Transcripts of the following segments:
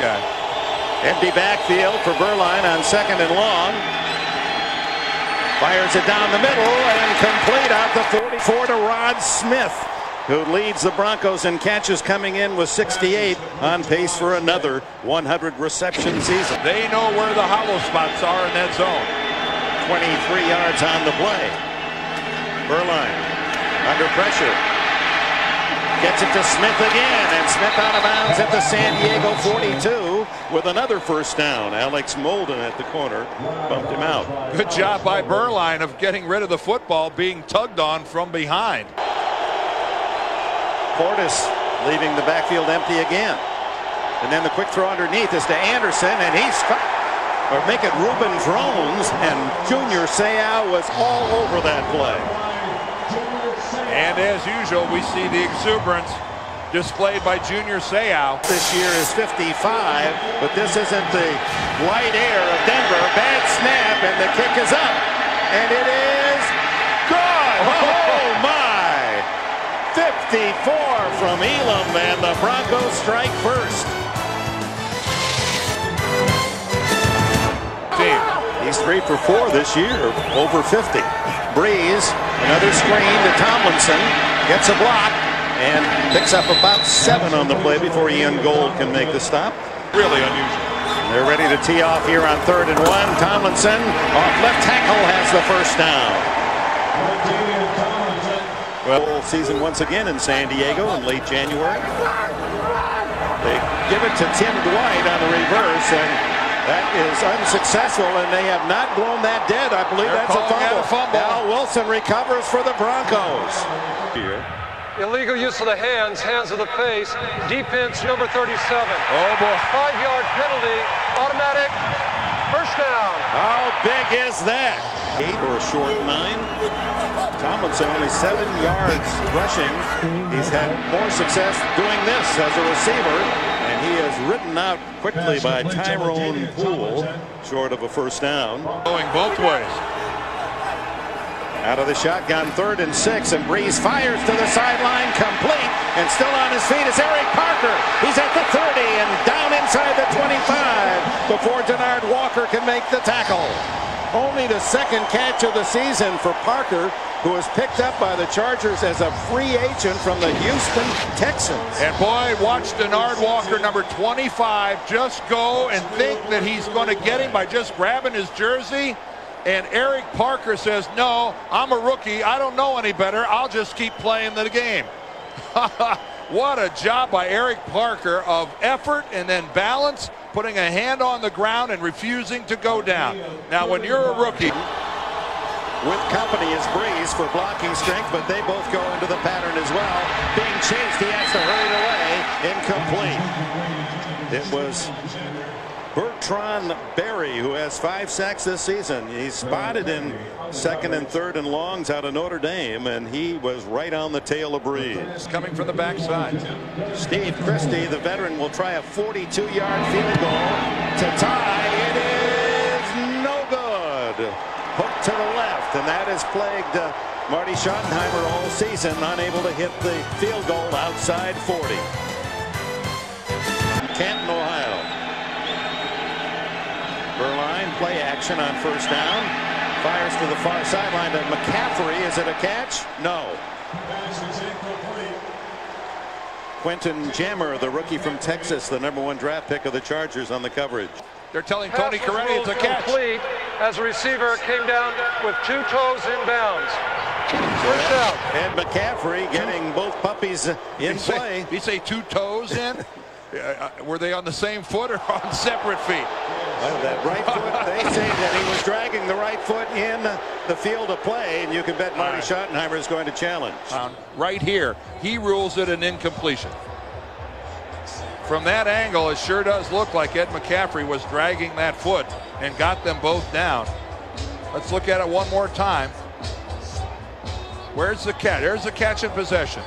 guy. Empty backfield for Berline on 2nd and long. Fires it down the middle and complete out the 44 to Rod Smith, who leads the Broncos in catches, coming in with 68, on pace for another 100 reception season. They know where the hollow spots are in that zone. 23 yards on the play. Berline under pressure. Gets it to Smith again, and Smith out of bounds at the San Diego 42 with another first down. Alex Molden at the corner bumped him out. Good job by Berline of getting rid of the football being tugged on from behind. Portis leaving the backfield empty again. And then the quick throw underneath is to Anderson, and he's or make it Ruben Drones, and Junior Seau was all over that play. And as usual, we see the exuberance displayed by Junior Seau. This year is 55, but this isn't the light air of Denver. Bad snap, and the kick is up. And it is good. Oh, my. 54 from Elam, and the Broncos strike first. He's 3 for 4 this year, over 50. Breeze, another screen to Tomlinson, gets a block, and picks up about 7 on the play before Ian Gold can make the stop. Really unusual. They're ready to tee off here on 3rd and 1. Tomlinson off left tackle has the first down. Well, season once again in San Diego in late January. They give it to Tim Dwight on the reverse, and that is unsuccessful, and they have not blown that dead. I believe that's a fumble. Now Wilson recovers for the Broncos. Here. Illegal use of the hands to the face, defense number 37. Oh boy. 5-yard penalty, automatic, first down. How big is that? 8 or a short 9. Tomlinson only 7 yards rushing. He's had more success doing this as a receiver, and he is ridden out quickly by Tyrone Poole, short of a first down. Going both ways. Out of the shotgun, 3rd and 6, and Breeze fires to the sideline, complete, and still on his feet is Eric Parker. He's at the 30 and down inside the 25 before Denard Walker can make the tackle. Only the 2nd catch of the season for Parker, who was picked up by the Chargers as a free agent from the Houston Texans. And boy, watch Denard Walker, number 25, just go and think that he's going to get him by just grabbing his jersey. And Eric Parker says, no, I'm a rookie. I don't know any better. I'll just keep playing the game. What a job by Eric Parker of effort and then balance, putting a hand on the ground and refusing to go down. Now, when you're a rookie. With company is Breeze for blocking strength, but they both go into the pattern as well. Being chased, he has to hurry it away. Incomplete. It was Bertrand Berry, who has 5 sacks this season. He's spotted in 2nd and 3rd and longs out of Notre Dame, and he was right on the tail of Breeze. Coming from the backside. Steve Christie, the veteran, will try a 42-yard field goal to tie. It is no good. Hook to the left, and that has plagued Marty Schottenheimer all season, unable to hit the field goal outside 40. Canton, Ohio. Berline, play action on first down. Fires to the far sideline to McCaffrey. Is it a catch? No. Quentin Jammer, the rookie from Texas, the #1 draft pick of the Chargers, on the coverage. They're telling Tony Corretti it's a catch. Complete as a receiver came down with 2 toes inbounds. First down. And McCaffrey getting both puppies in play. Did you say 2 toes in? Were they on the same foot or on separate feet? Well, that right foot, they say that he was dragging the right foot in the field of play, and you can bet Marty Schottenheimer is going to challenge. Right here, he rules it an incompletion. From that angle, it sure does look like Ed McCaffrey was dragging that foot and got them both down. Let's look at it one more time. Where's the catch? There's the catch in possession.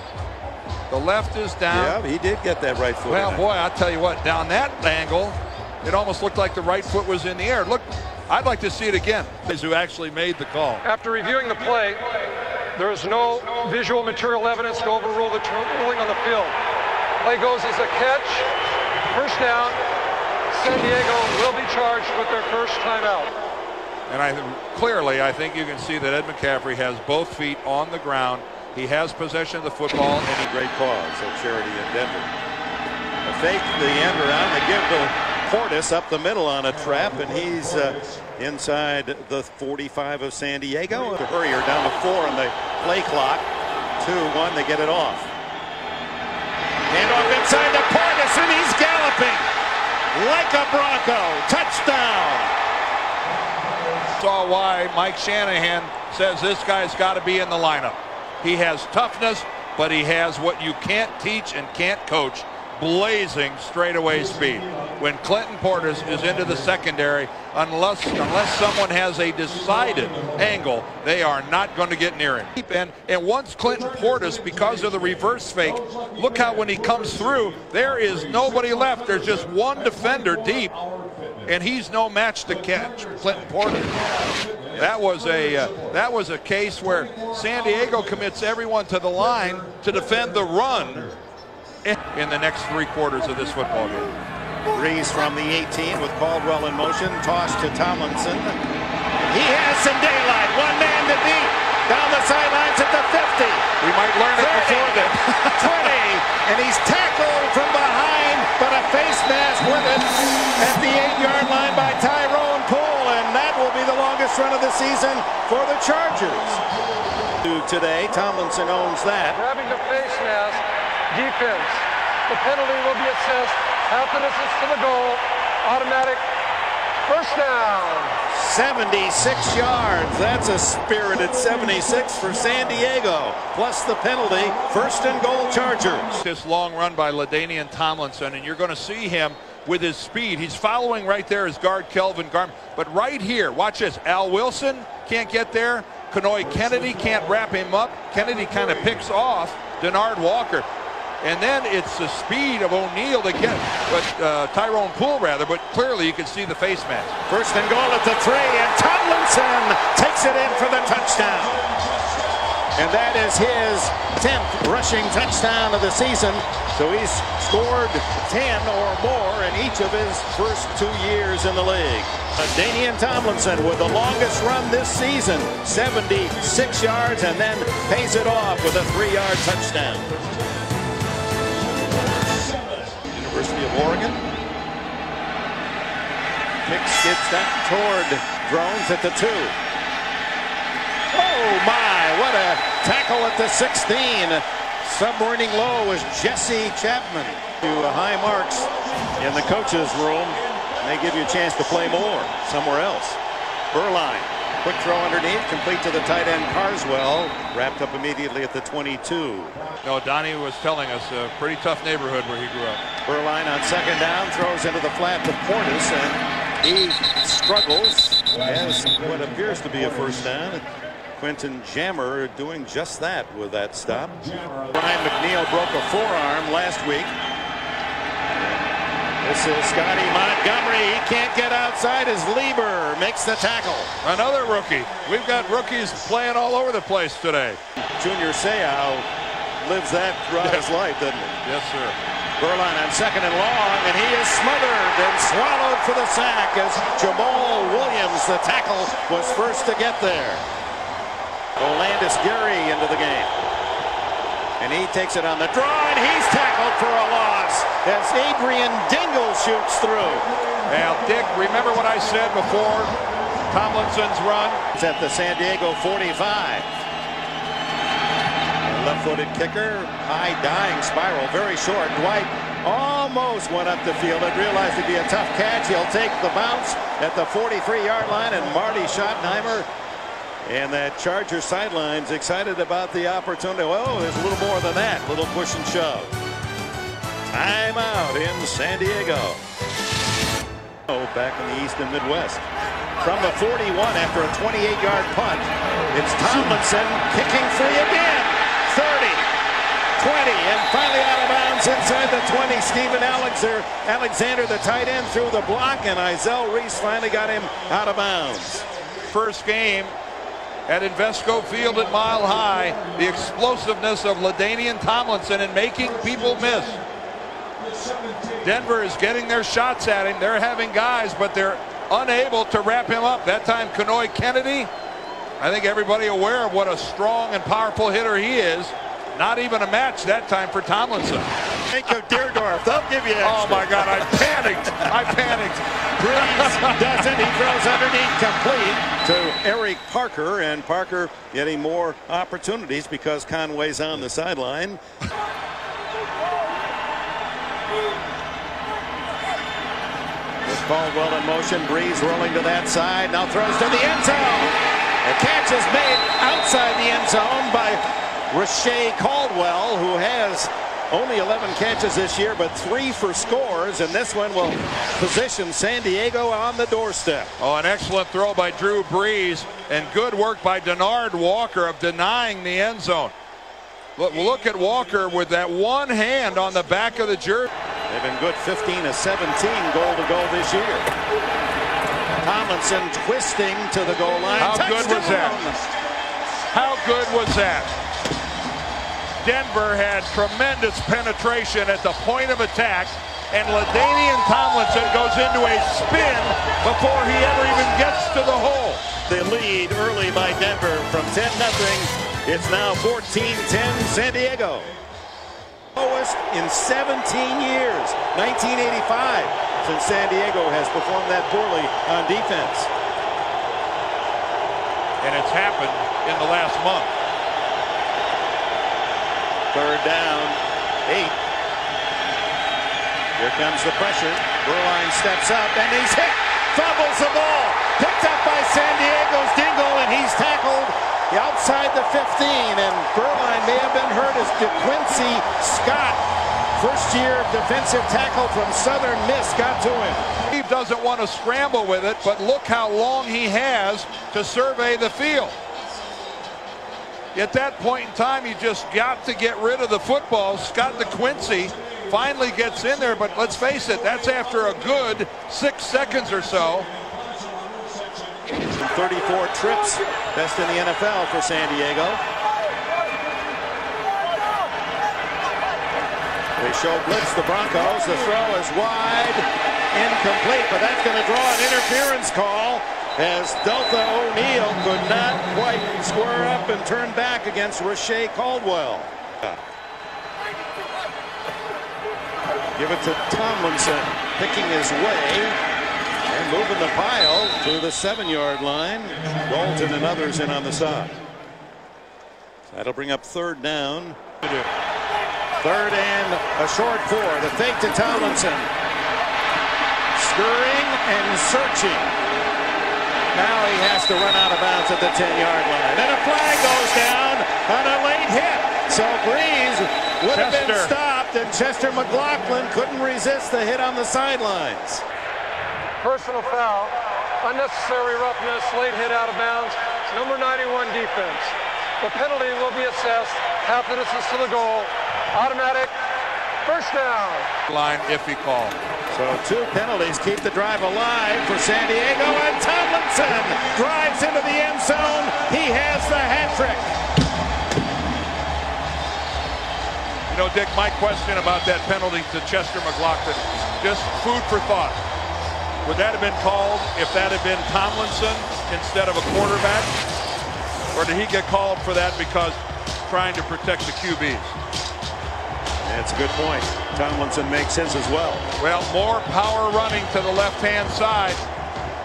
The left is down. Yeah, he did get that right foot. Well, boy, I'll tell you what, down that angle, it almost looked like the right foot was in the air. Look, I'd like to see it again. Who actually made the call. After reviewing the play, there is no visual material evidence to overrule the ruling on the field. Play goes as a catch, first down, San Diego will be charged with their first timeout. And clearly, I think you can see that Ed McCaffrey has both feet on the ground. He has possession of the football, and he great cause at Charity in Denver. A fake the end around. They give to Portis up the middle on a trap, and he's inside the 45 of San Diego. Hurrier down to 4 on the play clock. 2-1. They get it off. Hand off inside to Portis, and he's galloping like a Bronco. Touchdown. Saw why Mike Shanahan says this guy's got to be in the lineup. He has toughness, but he has what you can't teach and can't coach: blazing straightaway speed. When Clinton Portis is into the secondary, unless someone has a decided angle, they are not going to get near him. And once Clinton Portis, because of the reverse fake, look how when he comes through, there is nobody left. There's just one defender deep, and he's no match to catch Clinton Portis. That was a case where San Diego commits everyone to the line to defend the run in the next 3 quarters of this football game. Breeze from the 18 with Caldwell in motion, toss to Tomlinson. He has some daylight. One man to beat. Down the sidelines at the 50. We might learn 30, it before then. 20, and he's tackled from behind, but a face mask with it at the 8-yard line by Tyrone Poole, and that will be the longest run of the season for the Chargers. Today, Tomlinson owns that. Grabbing the face mask, defense. The penalty will be assessed. Half the distance to the goal. Automatic first down. 76 yards. That's a spirited 76 for San Diego. Plus the penalty. First and goal, Chargers. This long run by LaDainian Tomlinson, and you're going to see him with his speed. He's following right there as guard Kelvin Garment. But right here, watch this. Al Wilson can't get there. Kanoy Kennedy can't wrap him up. Kennedy kind of picks off Denard Walker. And then it's the speed of O'Neal to get, but Tyrone Poole rather, but clearly you can see the face mask. First and goal at the 3, and Tomlinson takes it in for the touchdown. And that is his 10th rushing touchdown of the season. So he's scored 10 or more in each of his first 2 years in the league. Danian Tomlinson with the longest run this season, 76 yards, and then pays it off with a 3-yard touchdown. University of Oregon. Kick skids down toward Drones at the 2. Oh my, what a tackle at the 16. Submarining low is Jesse Chapman. To high marks in the coach's room. They give you a chance to play more somewhere else. Burline. Quick throw underneath, complete to the tight end Carswell, wrapped up immediately at the 22. No, Donnie was telling us a pretty tough neighborhood where he grew up. Burline on second down, throws into the flat to Portis, and he struggles as what appears to be a first down. Quentin Jammer doing just that with that stop. Brian McNeil broke a forearm last week. This is Scotty Montgomery. He can't get outside as Lieber makes the tackle. Another rookie. We've got rookies playing all over the place today. Junior Seau lives that throughout his life, doesn't he? Yes, sir. Burline on second and long, and he is smothered and swallowed for the sack as Jamal Williams, the tackle, was first to get there. Olandis Gary into the game. And he takes it on the draw, and he's tackled for a loss as Adrian Dingle shoots through. Now, Dick, remember what I said before Tomlinson's run? It's at the San Diego 45. Left-footed kicker, high dying spiral, very short. Dwight almost went up the field and realized it'd be a tough catch. He'll take the bounce at the 43-yard line, and Marty Schottenheimer and that Charger sidelines excited about the opportunity. Oh, there's a little more than that. Little push and shove. Time out in San Diego. Oh, back in the East and Midwest. From the 41 after a 28-yard punt, it's Tomlinson kicking free again. 30, 20, and finally out of bounds inside the 20. Steven Alexander, the tight end, threw the block, and Izell Reese finally got him out of bounds. First game at Invesco Field at Mile High, the explosiveness of LaDainian Tomlinson and making people miss. Denver is getting their shots at him. They're having guys, but they're unable to wrap him up. That time, Kenoy Kennedy, I think everybody aware of what a strong and powerful hitter he is. Not even a match that time for Tomlinson. Think of Deerdorf. They'll give you extra. Oh, my God, I panicked. I panicked. Breeze doesn't. He throws underneath, complete to Eric Parker, and Parker getting more opportunities because Conway's on the sideline. With Caldwell in motion, Breeze rolling to that side, now throws to the end zone. The catch is made outside the end zone by Rashae Caldwell, who has only 11 catches this year, but 3 for scores, and this one will position San Diego on the doorstep. Oh, an excellent throw by Drew Brees, and good work by Denard Walker of denying the end zone. Look at Walker with that one hand on the back of the jersey. They've been good 15 of 17 goal to goal this year. Tomlinson twisting to the goal line. How good was that? How good was that? Denver had tremendous penetration at the point of attack, and LaDainian Tomlinson goes into a spin before he ever even gets to the hole. The lead early by Denver from 10-0. It's now 14-10 San Diego. Lowest in 17 years, 1985, since San Diego has performed that poorly on defense. And it's happened in the last month. Third down, 8. Here comes the pressure. Berline steps up, and he's hit. Fumbles the ball. Picked up by San Diego's Dingle, and he's tackled outside the 15. And Berline may have been hurt as DeQuincy Scott, first-year defensive tackle from Southern Miss, got to him. He doesn't want to scramble with it, but look how long he has to survey the field. At that point in time, you just got to get rid of the football. Scott DeQuincy finally gets in there, but let's face it, that's after a good 6 seconds or so. 34 trips, best in the NFL for San Diego. They show blitz the Broncos. The throw is wide, incomplete, but that's going to draw an interference call, as Delta O'Neal could not quite square up and turn back against Rashae Caldwell. Give it to Tomlinson, picking his way and moving the pile to the 7-yard line. Dalton and others in on the side. That'll bring up third down. Third and a short 4. The fake to Tomlinson. Scurrying and searching. Now he has to run out of bounds at the 10-yard line. And a flag goes down on a late hit. So Breeze would have been stopped, and Chester McLaughlin couldn't resist the hit on the sidelines. Personal foul, unnecessary roughness, late hit out of bounds, number 91 defense. The penalty will be assessed, half the distance to the goal, automatic, first down. Line iffy call. So 2 penalties keep the drive alive for San Diego, and Tomlinson drives into the end zone. He has the hat trick. You know, Dick, my question about that penalty to Chester McLaughlin, just food for thought. Would that have been called if that had been Tomlinson instead of a quarterback? Or did he get called for that because trying to protect the QBs? That's a good point. Tomlinson makes his as well. Well, more power running to the left-hand side.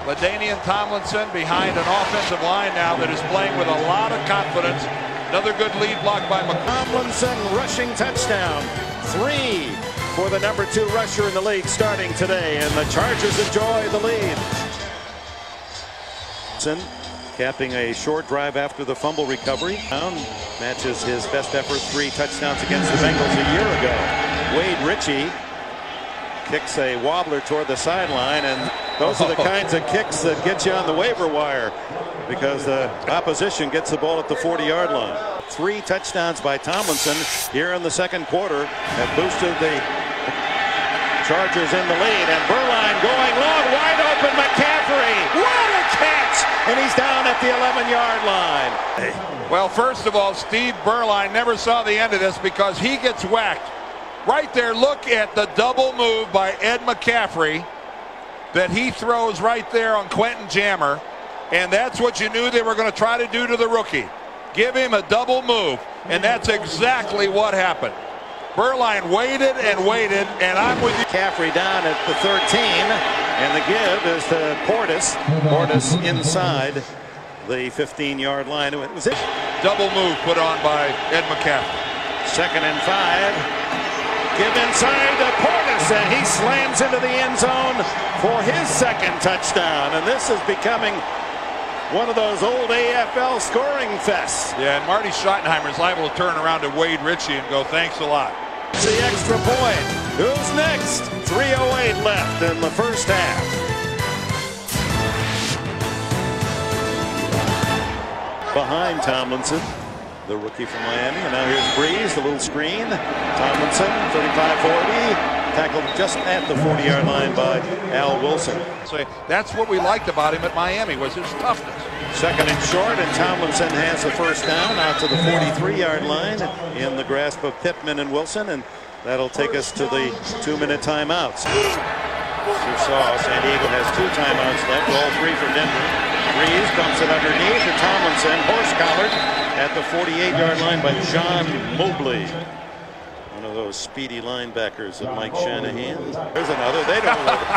LaDainian Tomlinson behind an offensive line now that is playing with a lot of confidence. Another good lead block by Tomlinson, rushing touchdown. 3 for the number 2 rusher in the league starting today, and the Chargers enjoy the lead. Capping a short drive after the fumble recovery. Matches his best effort, 3 touchdowns against the Bengals a year ago. Wade Ritchie kicks a wobbler toward the sideline, and those are the kinds of kicks that get you on the waiver wire, because the opposition gets the ball at the 40-yard line. 3 touchdowns by Tomlinson here in the second quarter have boosted the Chargers in the lead, and Berline going long, wide open. McCaffrey, what a catch, and he's down at the 11-yard line. Well, first of all, Steve Berline never saw the end of this because he gets whacked Right there, look at the double move by Ed McCaffrey that he throws right there on Quentin Jammer. And that's what you knew they were going to try to do to the rookie. Give him a double move. And that's exactly what happened. Berline waited and waited, and I'm with you. McCaffrey down at the 13, and the give is to Portis. Portis inside the 15-yard line. It was it. Double move put on by Ed McCaffrey. 2nd and 5. Give inside to Portis, and he slams into the end zone for his 2nd touchdown. And this is becoming one of those old AFL scoring fests. Yeah, and Marty Schottenheimer is liable to turn around to Wade Ritchie and go, thanks a lot. The extra point. Who's next? 3:08 left in the first half. Behind Tomlinson, the rookie from Miami. And now here's Breeze, the little screen. Tomlinson, 35-40. Tackled just at the 40-yard line by Al Wilson. So that's what we liked about him at Miami, was his toughness. 2nd and short, and Tomlinson has the first down out to the 43-yard line in the grasp of Pittman and Wilson, and that'll take us to the 2-minute timeouts. As you saw, San Diego has 2 timeouts left, all 3 for Denver. Breeze dumps it underneath to Tomlinson, horse collared at the 48-yard line by John Mobley. One of those speedy linebackers of Mike Shanahan. There's another. They don't hold it.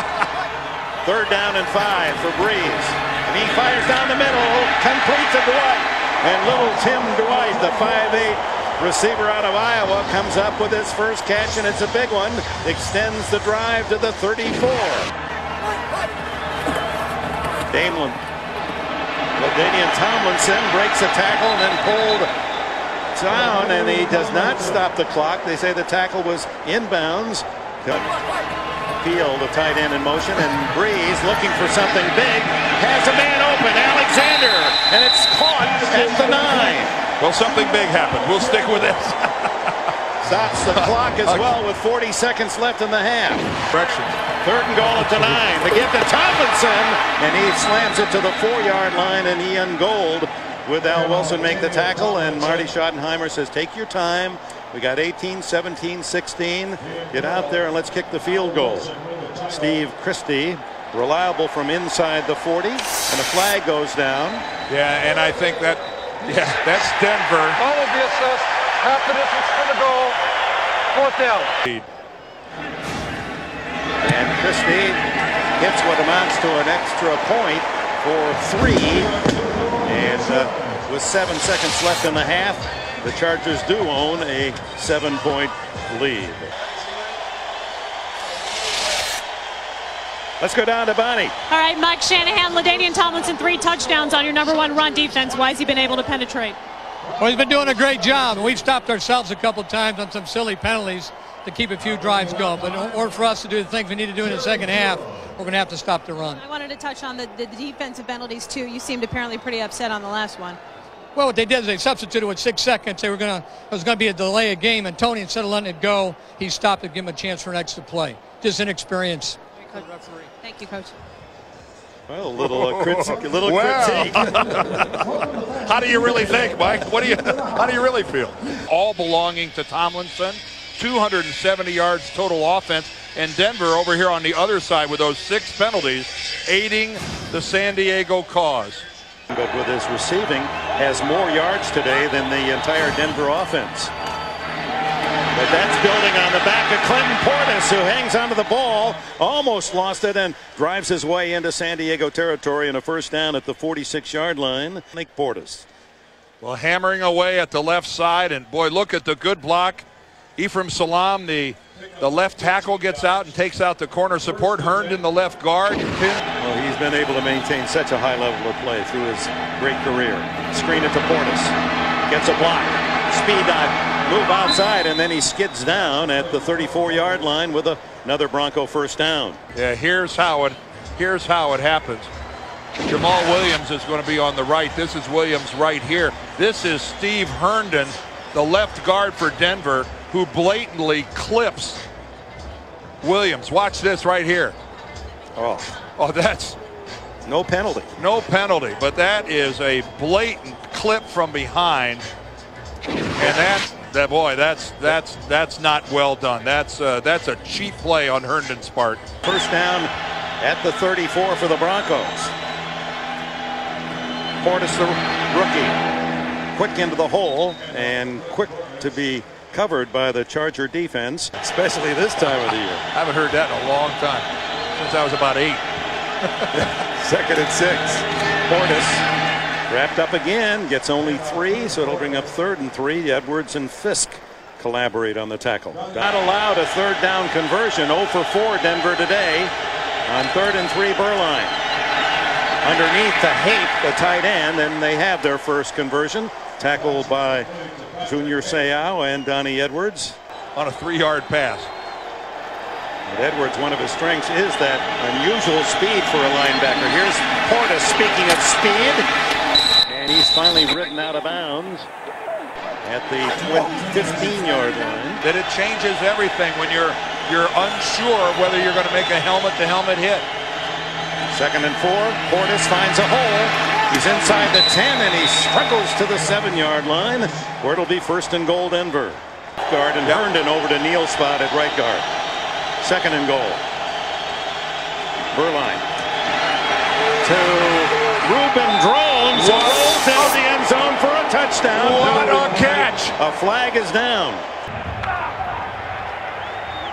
3rd down and 5 for Breeze. And he fires down the middle, complete to Dwight. And little Tim Dwight, the 5'8" receiver out of Iowa, comes up with his first catch, and it's a big one. Extends the drive to the 34. LaDainian Tomlinson breaks a tackle and then pulled down, and he does not stop the clock. They say the tackle was inbounds. Peel, the tight end, in motion, and Breeze looking for something big, has a man open, Alexander, and it's caught at the 9. Well, something big happened. We'll stick with this. Stops the clock as well with 40 seconds left in the half. Correction. 3rd and goal at the 9. The give to Tomlinson, and he slams it to the 4-yard line, and Ian Gold with Al Wilson make the tackle, and Marty Schottenheimer says, take your time. We got 18, 17, 16. Get out there and let's kick the field goal. Steve Christie, reliable from inside the 40, and a flag goes down. Yeah, and I think that, yeah, that's Denver. Ball will be assessed. Half the distance to the goal. 4th down. And Christie gets what amounts to an extra point for 3. And with 7 seconds left in the half, the Chargers do own a 7-point lead. Let's go down to Bonnie. All right, Mike Shanahan, LaDainian Tomlinson, 3 touchdowns on your #1 run defense. Why has he been able to penetrate? Well, he's been doing a great job. We've stopped ourselves a couple times on some silly penalties to keep a few drives going. But in order for us to do the things we need to do in the second half, we're going to have to stop the run. I wanted to touch on the defensive penalties, too. You seemed apparently pretty upset on the last one. Well, what they did is they substituted with 6 seconds. They were it was going to be a delay of game, and Tony, instead of letting it go, he stopped to give him a chance for an extra play. Just inexperience. Thank you, Coach. Well, a little critique. How do you really think, Mike? How do you really feel? All belonging to Tomlinson. 270 yards total offense, and Denver over here on the other side with those 6 penalties aiding the San Diego cause. But with his receiving, has more yards today than the entire Denver offense. But that's building on the back of Clinton Portis, who hangs onto the ball, almost lost it, and drives his way into San Diego territory in a first down at the 46-yard line. Nick Portis. Well, hammering away at the left side, and boy, look at the good block. Ephraim Salam, the left tackle, gets out and takes out the corner support. Herndon, the left guard. Well, he's been able to maintain such a high level of play through his great career. Screen it to Portis. Gets a block. Speed dive. Move outside, and then he skids down at the 34-yard line with another Bronco first down. Yeah, here's how it happens. Jamal Williams is going to be on the right. This is Williams right here. This is Steve Herndon, the left guard for Denver, who blatantly clips Williams. Watch this right here. Oh, that's no penalty. No penalty, but that is a blatant clip from behind. And Boy, that's not well done. That's a cheap play on Herndon's part. First down at the 34 for the Broncos. Portis, the rookie, quick into the hole and quick to be covered by the Charger defense, especially this time of the year. I haven't heard that in a long time, since I was about 8. Second and 6. Portis wrapped up again, gets only 3, so it'll bring up 3rd and 3. Edwards and Fisk collaborate on the tackle. Not allowed a 3rd down conversion. 0 for 4 Denver today on 3rd and 3. Berline underneath the Haight, the tight end, and they have their first conversion. Tackled by Junior Seau and Donnie Edwards on a 3-yard pass. And Edwards, one of his strengths is that unusual speed for a linebacker. Here's Portis, speaking of speed, and he's finally written out of bounds at the 15-yard line. That it changes everything when you're unsure whether you're going to make a helmet-to-helmet hit. 2nd and 4. Portis finds a hole. He's inside the 10 and he struggles to the 7-yard line, where it'll be 1st and goal Denver. Guard and Herndon over to Neal's spot at right guard. 2nd and goal. Berline to Ruben Drones, who rolls into the end zone for a touchdown. What a catch! A flag is down.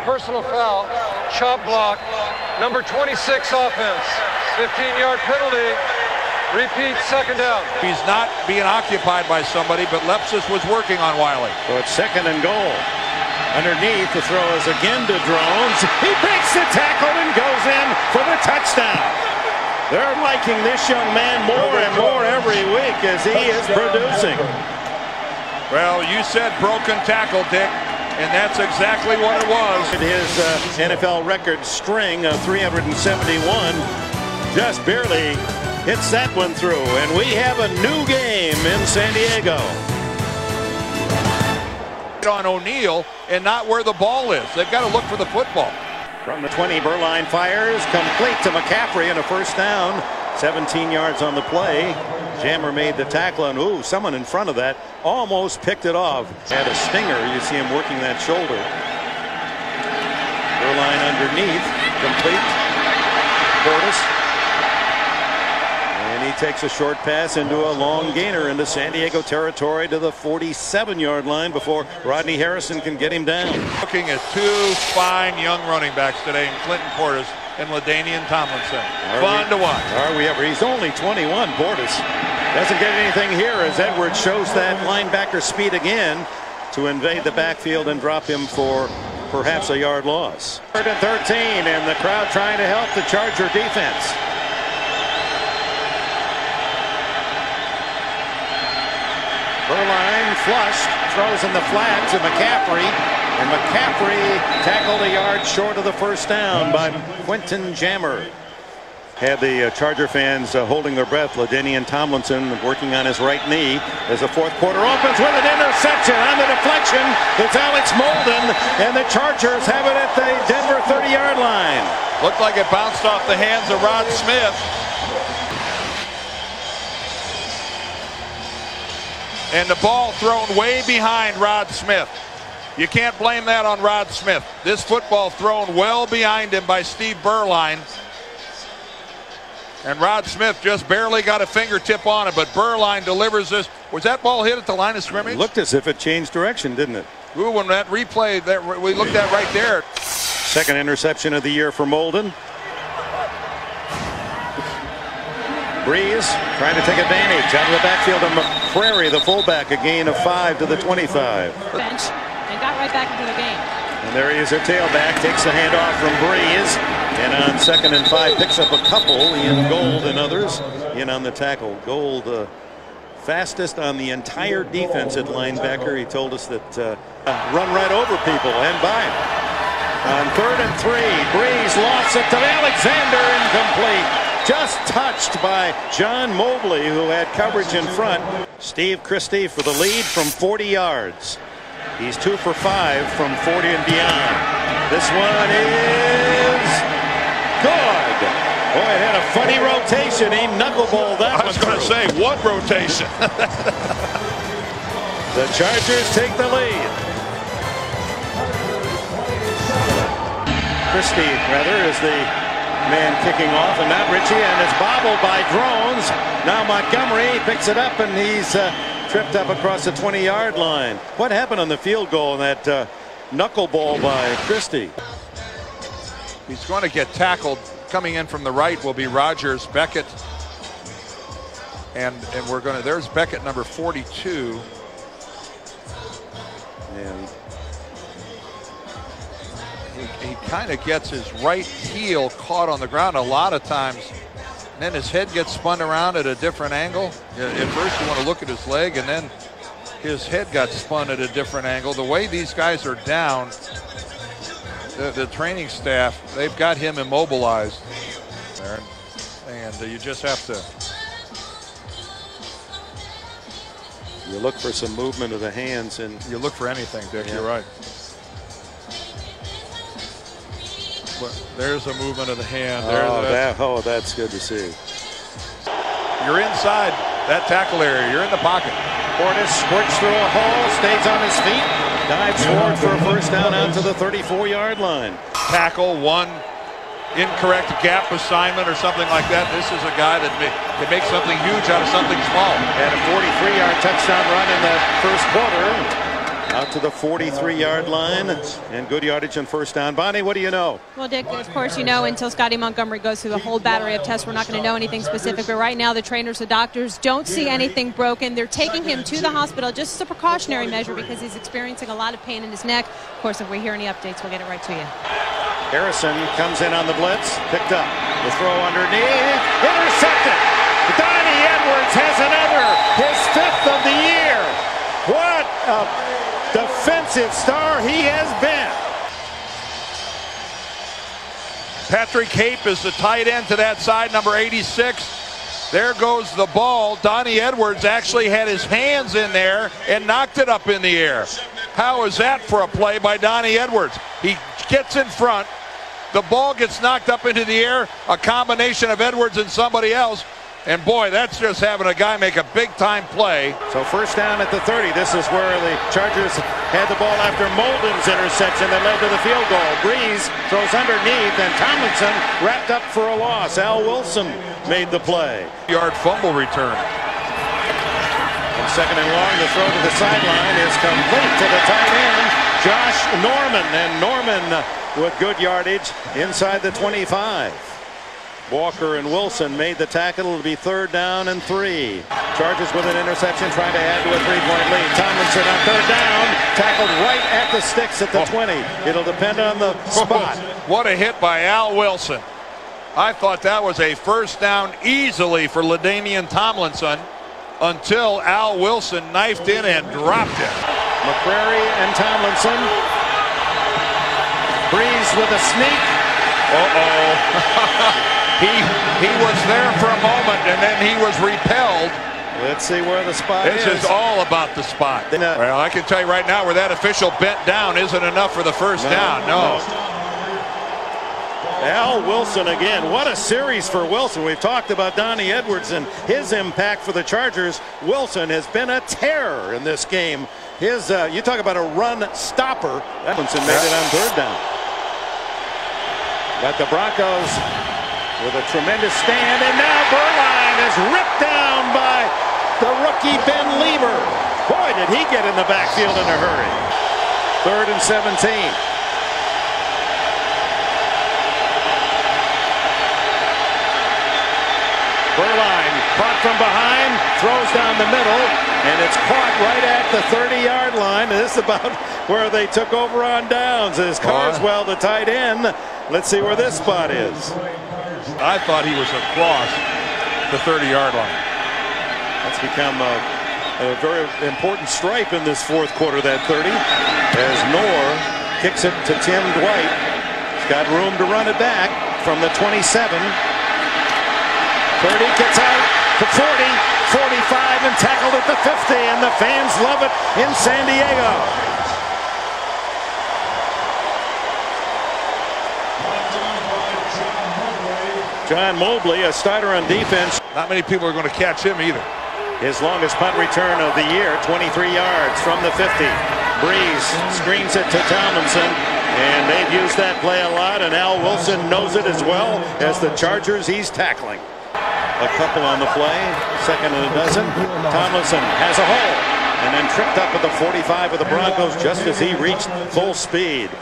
Personal foul, chop block, number 26 offense, 15-yard penalty, repeat 2nd down. He's not being occupied by somebody, but Lepsis was working on Wiley. So it's 2nd and goal. Underneath, the throw is again to Drones. He breaks the tackle and goes in for the touchdown. They're liking this young man more and more every week as he is producing. Well, you said broken tackle, Dick. And that's exactly what it was. His NFL record string of 371 just barely hits that one through. And we have a new game in San Diego. On O'Neal and not where the ball is. They've got to look for the football. From the 20, Berline fires, complete to McCaffrey and a 1st down. 17 yards on the play. Jammer made the tackle, and ooh, someone in front of that almost picked it off. Had a stinger. You see him working that shoulder. Berline underneath, complete. Portis. And he takes a short pass into a long gainer into San Diego territory to the 47-yard line before Rodney Harrison can get him down. Looking at 2 fine young running backs today in Clinton Portis and LaDainian Tomlinson. Fun to watch. Are we ever? He's only 21, Portis. Doesn't get anything here as Edwards shows that linebacker speed again to invade the backfield and drop him for perhaps a yard loss. 3rd and 13, and the crowd trying to help the Charger defense. Berline flushed, throws in the flat to McCaffrey, and McCaffrey tackled a yard short of the 1st down by Quentin Jammer. Had the Charger fans holding their breath. LaDainian Tomlinson working on his right knee as the 4th quarter opens with an interception. On the deflection, it's Alex Molden, and the Chargers have it at the Denver 30-yard line. Looked like it bounced off the hands of Rod Smith. And the ball thrown way behind Rod Smith. You can't blame that on Rod Smith. This football thrown well behind him by Steve Berline. And Rod Smith just barely got a fingertip on it, but Berline delivers this. Was that ball hit at the line of scrimmage? It looked as if it changed direction, didn't it? Ooh, when that replay that we looked at right there. 2nd interception of the year for Molden. Breeze trying to take advantage out of the backfield of McCrary, the fullback, a gain of 5 to the 25. Bench and got right back into the game. And there he is, their tailback, takes the handoff from Breeze, and on 2nd and 5 picks up a couple. Ian Gold and others in on the tackle. Gold fastest on the entire defense at linebacker. He told us that run right over people and by him. On 3rd and 3, Breeze lost it to Alexander, incomplete. Just touched by John Mobley, who had coverage in front. Steve Christie for the lead from 40 yards. He's 2 for 5 from 40 and beyond. This one is good. Boy, it had a funny rotation. He knuckleballed that one. I was going to say, what rotation? The Chargers take the lead. Christie, rather, is the man kicking off, and not Ritchie, and it's bobbled by drones. Now Montgomery picks it up, and he's tripped up across the 20-yard line. What happened on the field goal in that knuckleball by Christie? He's going to get tackled. Coming in from the right will be Rogers, Beckett, and we're going to. There's Beckett, number 42. And he kind of gets his right heel caught on the ground a lot of times, and then his head gets spun around at a different angle. At first you want to look at his leg, and then his head got spun at a different angle. The way these guys are down, the training staff, they've got him immobilized there, and you just have to. You look for some movement of the hands, and you look for anything, Dick. Yeah. You're right. But there's a movement of the hand. That's good to see. You're inside that tackle area. You're in the pocket. Portis squirts through a hole, stays on his feet, dives forward for a first down out to the 34-yard line. Tackle, one incorrect gap assignment or something like that. This is a guy that can make something huge out of something small. Had a 43-yard touchdown run in the first quarter. Out to the 43-yard line, and good yardage and first down. Bonnie, what do you know? Well, Dick, of course, you know, until Scotty Montgomery goes through the whole battery of tests, we're not going to know anything specific. But right now, the trainers, the doctors don't see anything broken. They're taking him to the hospital just as a precautionary measure because he's experiencing a lot of pain in his neck. Of course, if we hear any updates, we'll get it right to you. Harrison comes in on the blitz, picked up. The throw underneath, intercepted. Donnie Edwards has another, his 5th of the year. What a defensive star he has been. Patrick Hape is the tight end to that side, number 86. There goes the ball. Donnie Edwards actually had his hands in there and knocked it up in the air. How is that for a play by Donnie Edwards? He gets in front. The ball gets knocked up into the air. A combination of Edwards and somebody else. And boy, that's just having a guy make a big-time play. So first down at the 30. This is where the Chargers had the ball after Molden's interception that led to the field goal. Breeze throws underneath, and Tomlinson wrapped up for a loss. Al Wilson made the play. Yard fumble return. And second and long, the throw to the sideline is complete to the tight end, Josh Norman. And Norman with good yardage inside the 25. Walker and Wilson made the tackle. It'll be 3rd down and 3. Chargers with an interception, trying to add to a 3-point lead. Tomlinson on 3rd down, tackled right at the sticks at the 20. It'll depend on the spot. What a hit by Al Wilson. I thought that was a first down easily for LaDainian Tomlinson until Al Wilson knifed in and dropped it. McCrary and Tomlinson. Breeze with a sneak. Uh-oh. He was there for a moment, and then he was repelled. Let's see where the spot is. This is all about the spot. Well, I can tell you right now where that official bent down isn't enough for the first down. No. Al Wilson again. What a series for Wilson. We've talked about Donnie Edwards and his impact for the Chargers. Wilson has been a terror in this game. You talk about a run stopper. Wilson made it on 3rd down. Got the Broncos with a tremendous stand, and now Berline is ripped down by the rookie Ben Lieber. Boy, did he get in the backfield in a hurry. 3rd and 17. Berline caught from behind, throws down the middle, and it's caught right at the 30-yard line. And this is about where they took over on downs. As Carswell, the tight end. Let's see where this spot is. I thought he was across the 30-yard line. That's become a very important stripe in this 4th quarter, that 30. As Knorr kicks it to Tim Dwight. He's got room to run it back from the 27. 30 gets out to 40, 45, and tackled at the 50. And the fans love it in San Diego. John Mobley, a starter on defense. Not many people are going to catch him either. His longest punt return of the year, 23 yards from the 50. Breeze screens it to Tomlinson, and they've used that play a lot, and Al Wilson knows it as well as the Chargers he's tackling. A couple on the play, second and a dozen. Tomlinson has a hole, and then tripped up at the 45 of the Broncos just as he reached full speed.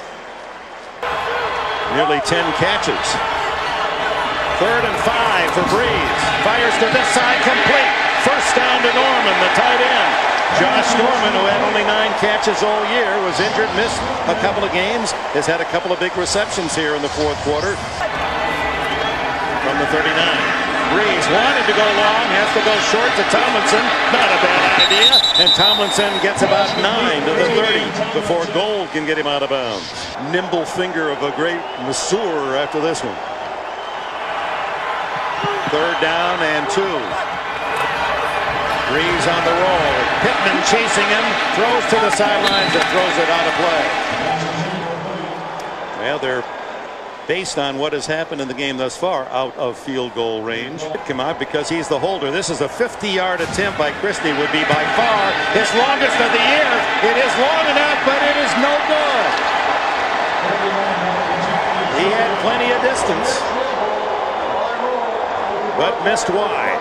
Nearly 10 catches. 3rd and 5 for Breeze. Fires to this side, complete. First down to Norman, the tight end. Josh Norman, who had only 9 catches all year, was injured, missed a couple of games, has had a couple of big receptions here in the 4th quarter. From the 39. Breeze wanted to go long, has to go short to Tomlinson. Not a bad idea. And Tomlinson gets about 9 to the 30 before Gold can get him out of bounds. Nimble finger of a great masseur after this one. 3rd down and 2. Breeze on the roll. Pittman chasing him. Throws to the sidelines and throws it out of play. Well, they're based on what has happened in the game thus far out of field goal range. Come out because he's the holder. This is a 50-yard attempt by Christie. Would be by far his longest of the year. It is long enough, but it is no good. He had plenty of distance, but missed wide.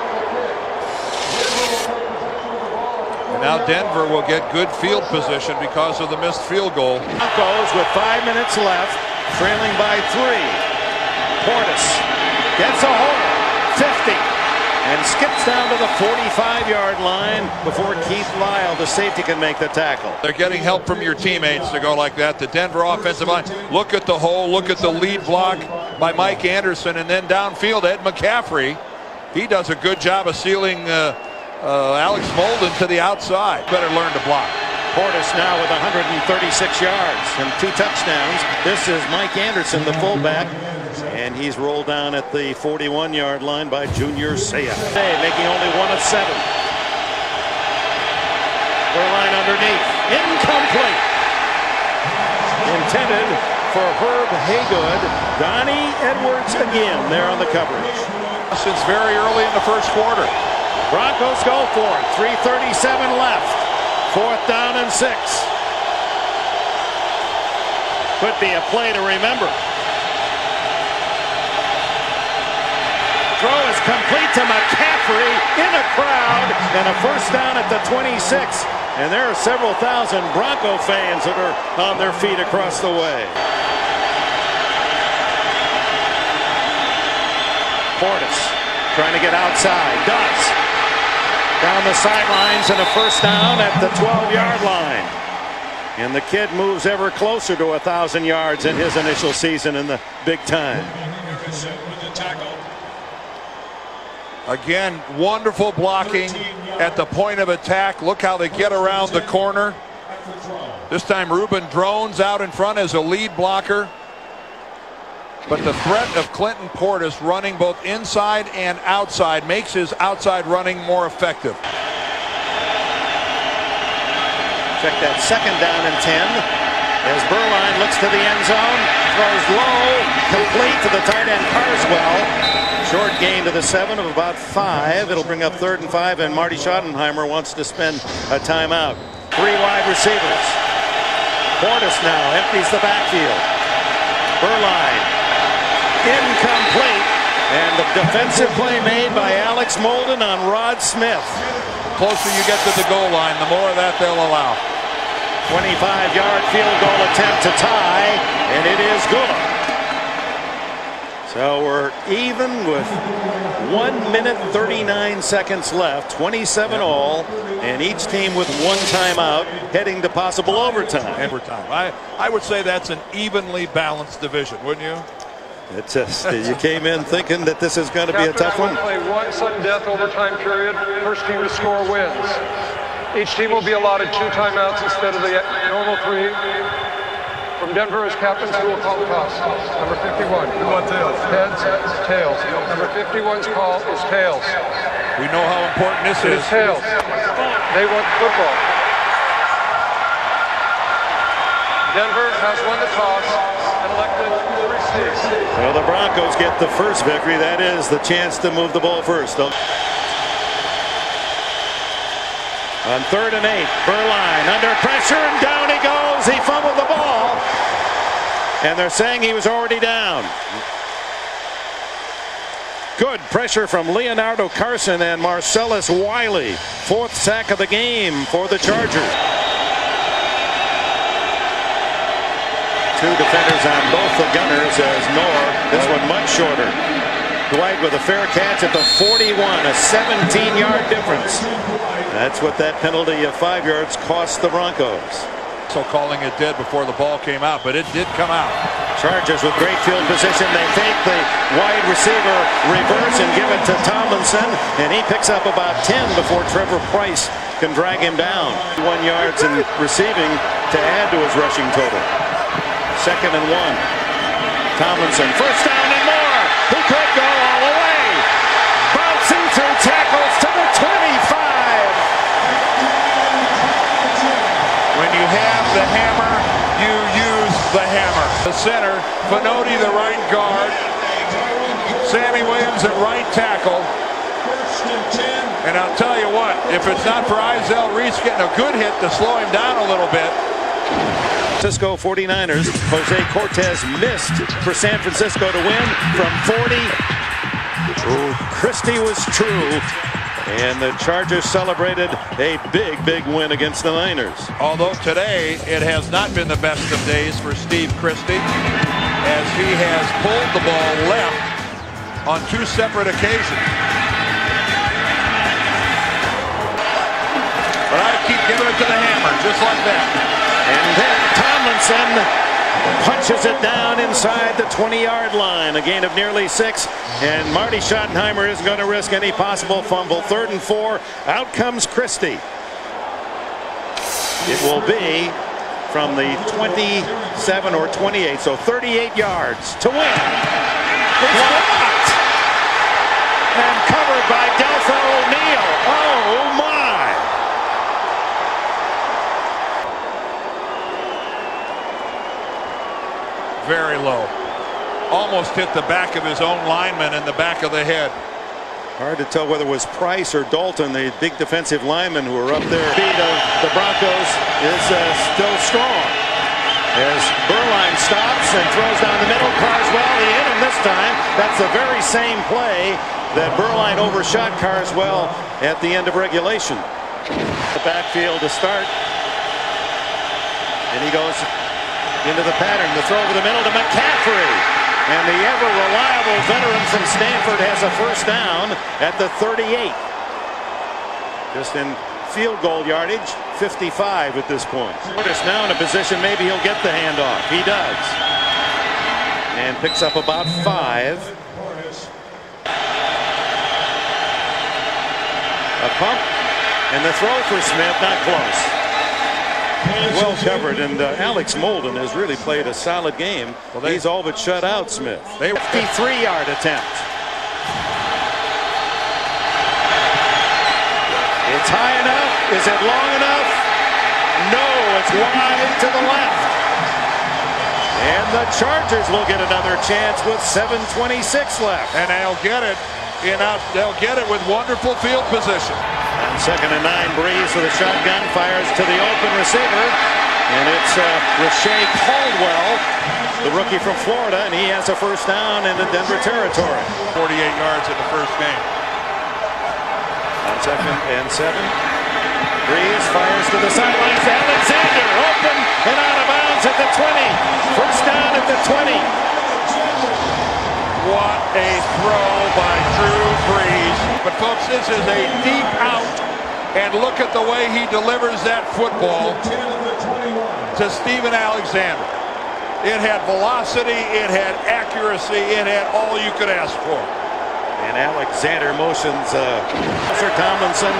And now Denver will get good field position because of the missed field goal. Broncos with 5 minutes left, trailing by 3. Portis gets a hole, 50, and skips down to the 45-yard line before Keith Lyle, the safety, can make the tackle. They're getting help from your teammates to go like that. The Denver offensive line, look at the hole, look at the lead block by Mike Anderson, and then downfield, Ed McCaffrey. He does a good job of sealing Alex Molden to the outside. Better learn to block. Portis now with 136 yards and 2 touchdowns. This is Mike Anderson, the fullback, and he's rolled down at the 41-yard line by Junior Seau. Making only 1 of 7. Line underneath. Incomplete. Intended for Herb Haygood. Donnie Edwards again there on the coverage. Since very early in the 1st quarter. Broncos go for it. 3:37 left. 4th down and 6. Could be a play to remember. Throw is complete to McCaffrey in a crowd, and a first down at the 26. And there are several thousand Bronco fans that are on their feet across the way. Portis trying to get outside. Does. Down the sidelines and a first down at the 12-yard line. And the kid moves ever closer to 1,000 yards in his initial season in the big time. Again, wonderful blocking at the point of attack. Look how they get around the corner. This time Ruben drones out in front as a lead blocker. But the threat of Clinton Portis running both inside and outside makes his outside running more effective. Check that 2nd down and 10 as Berline looks to the end zone, throws low, complete to the tight end Carswell. Short gain to the 7 of about 5. It'll bring up 3rd and 5, and Marty Schottenheimer wants to spend a timeout. 3 wide receivers. Portis now empties the backfield. Berline. Incomplete, and the defensive play made by Alex Molden on Rod Smith. Closer you get to the goal line, the more of that they'll allow. 25-yard field goal attempt to tie, and it is good. So we're even with 1 minute 39 seconds left, 27 all, and each team with 1 timeout heading to possible overtime. I would say that's an evenly balanced division, wouldn't you? It's just, you came in thinking that this is going to be a tough one. Play 1 sudden death overtime period. First team to score wins. Each team will be allotted 2 timeouts instead of the normal 3. From Denver as captains, who will call the toss? Number 51. Who wants tails? Heads, tails. Number 51's call is tails. We know how important this is. It is tails. They want football. Denver has won the toss and elected to receive. Well, the Broncos get the first victory. That is the chance to move the ball first. On 3rd and 8, Berline under pressure, and down he goes. He fumbled the ball, and they're saying he was already down. Good pressure from Leonardo Carson and Marcellus Wiley. 4th sack of the game for the Chargers. 2 defenders on both the Gunners as Knorr, this one much shorter. Dwight with a fair catch at the 41, a 17-yard difference. That's what that penalty of 5 yards cost the Broncos. So calling it dead before the ball came out, but it did come out. Chargers with great field position. They fake the wide receiver reverse and give it to Tomlinson, and he picks up about 10 before Trevor Price can drag him down. 1 yards in receiving to add to his rushing total. 2nd and 1. Tomlinson, first down and more. He could go all the way. Bouncing through tackles to the 25. When you have the hammer, you use the hammer. The center, Finotti the right guard, Sammy Williams at right tackle. And I'll tell you what, if it's not for Izell Reese getting a good hit to slow him down a little bit. Francisco 49ers. Jose Cortez missed for San Francisco to win from 40. Christie was true. And the Chargers celebrated a big win against the Niners. Although today it has not been the best of days for Steve Christie, as he has pulled the ball left on 2 separate occasions. But I keep giving it to the hammer, just like that. And then Tomlinson punches it down inside the 20-yard line. A gain of nearly 6. And Marty Schottenheimer isn't going to risk any possible fumble. 3rd and 4. Out comes Christie. It will be from the 27 or 28. So 38 yards to win. Blocked. And covered by Deltha O'Neal. Oh, my. Very low. Almost hit the back of his own lineman in the back of the head. Hard to tell whether it was Price or Dalton, the big defensive linemen who were up there. Speed of the Broncos is still strong. As Berline stops and throws down the middle, Carswell, he hit him this time. That's the very same play that Berline overshot Carswell at the end of regulation. The backfield to start. And he goes into the pattern. The throw over the middle to McCaffrey. And the ever-reliable veteran from Stanford has a first down at the 38. Just in field goal yardage, 55 at this point. Curtis now in a position maybe he'll get the handoff. He does. And picks up about 5. A pump. And the throw for Smith, not close. Well covered, and Alex Molden has really played a solid game. Well, he's all but shut out Smith. 53-yard attempt. It's high enough. Is it long enough? No, it's wide to the left. And the Chargers will get another chance with 7:26 left. And they'll get it. They'll get it with wonderful field position. On 2nd and 9, Breeze with a shotgun fires to the open receiver, and it's Rashae Caldwell, the rookie from Florida, and he has a first down in the Denver territory. 48 yards in the first game. On 2nd and 7, Breeze fires to the sidelines. Alexander open and out of bounds at the 20. First down at the 20. What a throw by Drew Brees. But folks, this is a deep out, and look at the way he delivers that football to Steven Alexander. It had velocity, it had accuracy, it had all you could ask for. And Alexander motions. Sir Tomlinson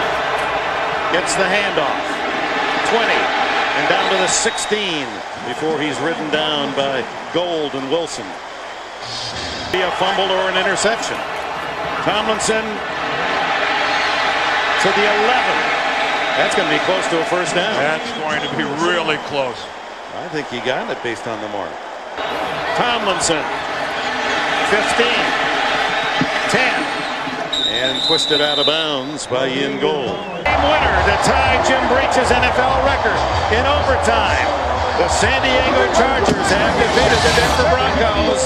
gets the handoff. 20 and down to the 16 before he's ridden down by Gold and Wilson. Be a fumble or an interception. Tomlinson to the 11. That's going to be close to a first down. That's going to be really close. I think he got it based on the mark. Tomlinson, 15, 10, and twisted out of bounds by Ian Gold. game winner to tie Jim Breach's NFL record in overtime. The San Diego Chargers have defeated the Denver Broncos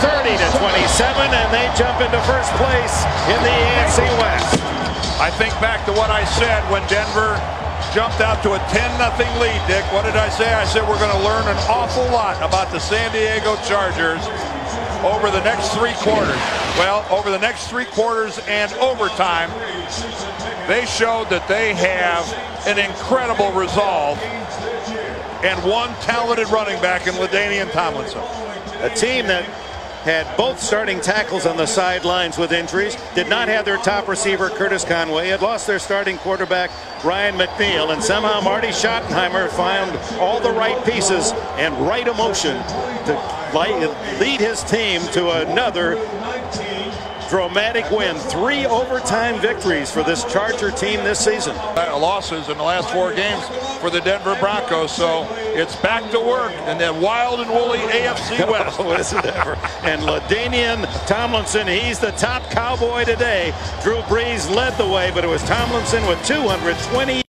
30-27, and they jump into first place in the AFC West. I think back to what I said when Denver jumped out to a 10-0 lead, Dick. What did I say? I said we're going to learn an awful lot about the San Diego Chargers over the next 3 quarters. Well, over the next 3 quarters and overtime, they showed that they have an incredible resolve and one talented running back in LaDainian Tomlinson. A team that had both starting tackles on the sidelines with injuries, did not have their top receiver Curtis Conway, had lost their starting quarterback Ryan McNeil, and somehow Marty Schottenheimer found all the right pieces and right emotion to lead his team to another dramatic win. 3 overtime victories for this Charger team this season. Losses in the last 4 games for the Denver Broncos, so it's back to work in that wild and woolly AFC West. Oh, is it ever? And LaDainian Tomlinson, he's the top Cowboy today. Drew Brees led the way, but it was Tomlinson with 220.